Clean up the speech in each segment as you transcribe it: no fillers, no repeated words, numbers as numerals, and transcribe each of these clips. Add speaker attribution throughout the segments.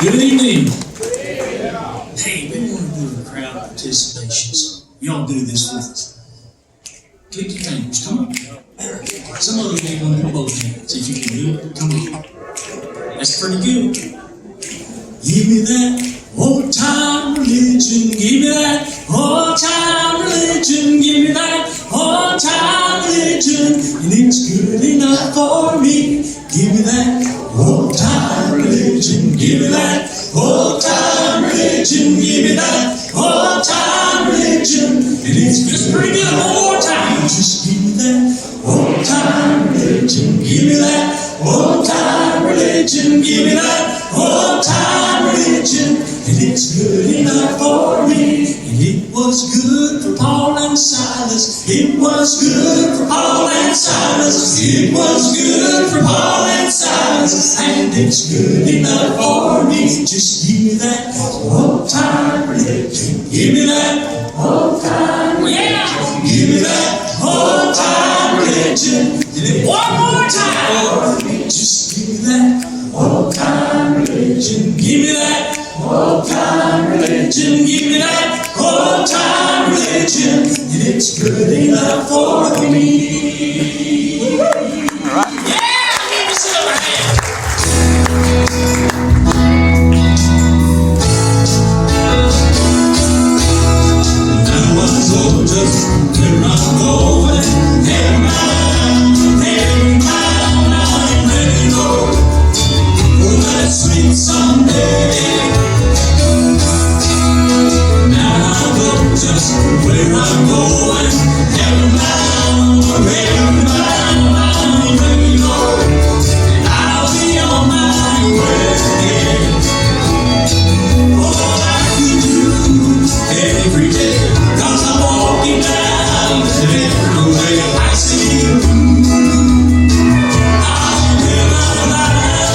Speaker 1: Good evening. Hey, we want to do a crowd participation. Y'all do this with us. Click your fingers. Come on. Some of you want to do both hands. If you can do it, come on. That's pretty good. Give me that old time religion. Give me that old time religion. Give me that old time religion. And it's good enough for me. Give me that old time religion. Give me that old time religion. Give me that old time religion. And it's just pretty good. One more time. Just give me that old time religion. Give me that old time religion. Give me that old time religion. And it's good enough for me. And it was good for Paul and Silas. It was good for Paul and Silas. It was good for Paul and Silas. And it's good enough for me. Just give me that old time religion. Give me that old time religion. Yeah. Give me that old time religion. And then one more time. Just give me that old time religion. Give me that old time religion. Give me that old time religion. And it's good enough for me. All right. Yeah, give me some hand. Now I know just where I'm going. Every mile, I'm ready to go. For that sweet someday. Now I know just where I'm going. Every mile, I'm ready to go. And I'll be on my way. All I can do every day, 'cause I'm walking down every way. I see you. I'm in my life.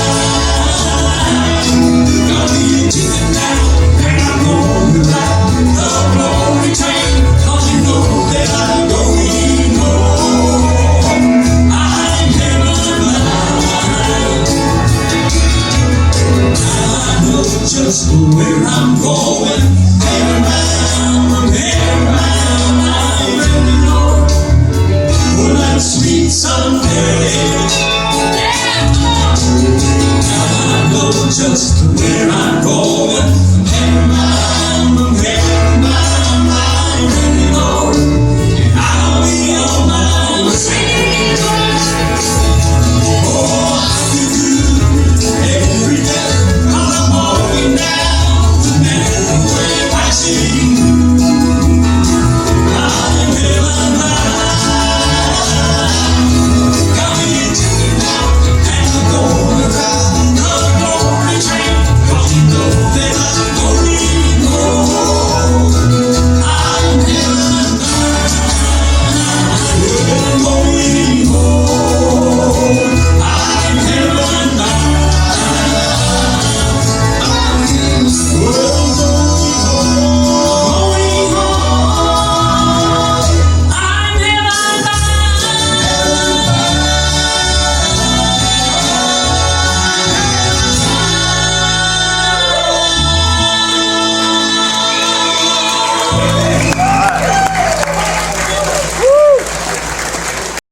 Speaker 1: Got me a ticket now, and I'm on the ride. The glory train, 'cause you know that I'm going home. I'm in my life. Now I know just where I'm going. Every mile, I'm ready to go. For that sweet someday. Now I know just where I'm